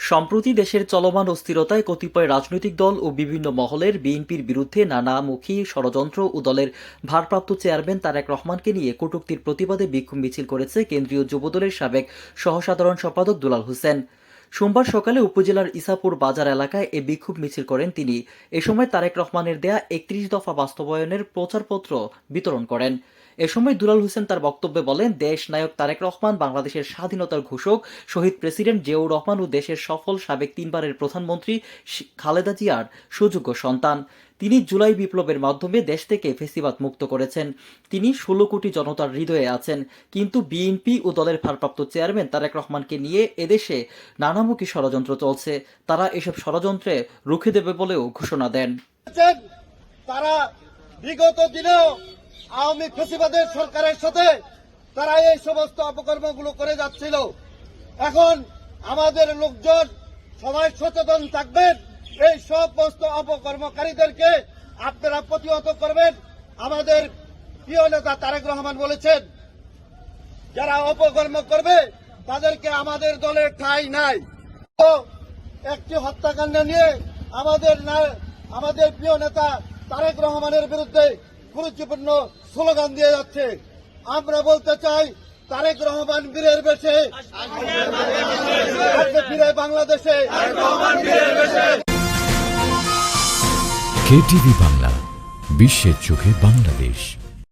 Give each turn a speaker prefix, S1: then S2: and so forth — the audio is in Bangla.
S1: সম্প্রতি দেশের চলমান অস্থিরতায় কতিপয় রাজনৈতিক দল ও বিভিন্ন মহলের বিএনপির বিরুদ্ধে নানামুখী ষড়যন্ত্র ও দলের ভারপ্রাপ্ত চেয়ারম্যান তারেক রহমানকে নিয়ে কটূক্তির প্রতিবাদে বিক্ষোভ মিছিল করেছে কেন্দ্রীয় যুবদলের সাবেক সহসাধারণ সম্পাদক দুলাল হোসেন। সোমবার সকালে উপজেলার ইসাপুর বাজার এলাকায় এ বিক্ষোভ মিছিল করেন তিনি। এ সময় তারেক রহমানের দেয়া ৩১ দফা বাস্তবায়নের প্রচারপত্র বিতরণ করেন। এ সময় দুলাল হোসেন তার বক্তব্যে বলেন, দেশ নায়ক তারেক রহমান বাংলাদেশের স্বাধীনতার ঘোষক, শহীদ প্রেসিডেন্ট জিয়াউর রহমান ও দেশের সফল সাবেক 3বারের প্রধানমন্ত্রী খালেদা জিয়ার সুযোগ্য সন্তান। তিনি জুলাই বিপ্লবের মাধ্যমে দেশ থেকে ফ্যাসিবাদ মুক্ত করেছেন। তিনি 16 কোটি জনতার হৃদয়ে আছেন। কিন্তু বিএনপি ও দলের ভারপ্রাপ্ত চেয়ারম্যান তারেক রহমানকে নিয়ে এদেশে নানামুখী ষড়যন্ত্র চলছে। তারা এসব ষড়যন্ত্রে রুখে দেবে বলেও ঘোষণা দেন।
S2: তারা বিগত দিনেও আওয়ামী ফ্যাসিবাদের সরকারের সাথে তারা এই সমস্ত অপকর্মগুলো করে যাচ্ছিল। এখন আমাদের লোকজন সবাই সচেতন থাকবেন, এই সমস্ত অপকর্মকারীদেরকে আপনারা প্রতিহত করবেন। আমাদের প্রিয় নেতা তারেক রহমান বলেছেন, যারা অপকর্ম করবে তাদেরকে আমাদের দলে ঠাঁই নাই। একটি হত্যাকাণ্ড নিয়ে আমাদের প্রিয় নেতা তারেক রহমানের বিরুদ্ধে গুরুত্বপূর্ণ স্লোগান দিয়ে যাচ্ছে। আমরা বলতে চাই, তারেক রহমান বীরের বেশে ফিরে বাংলাদেশে।
S3: কেটিভি বাংলা, বিশ্বের চোখে বাংলাদেশ।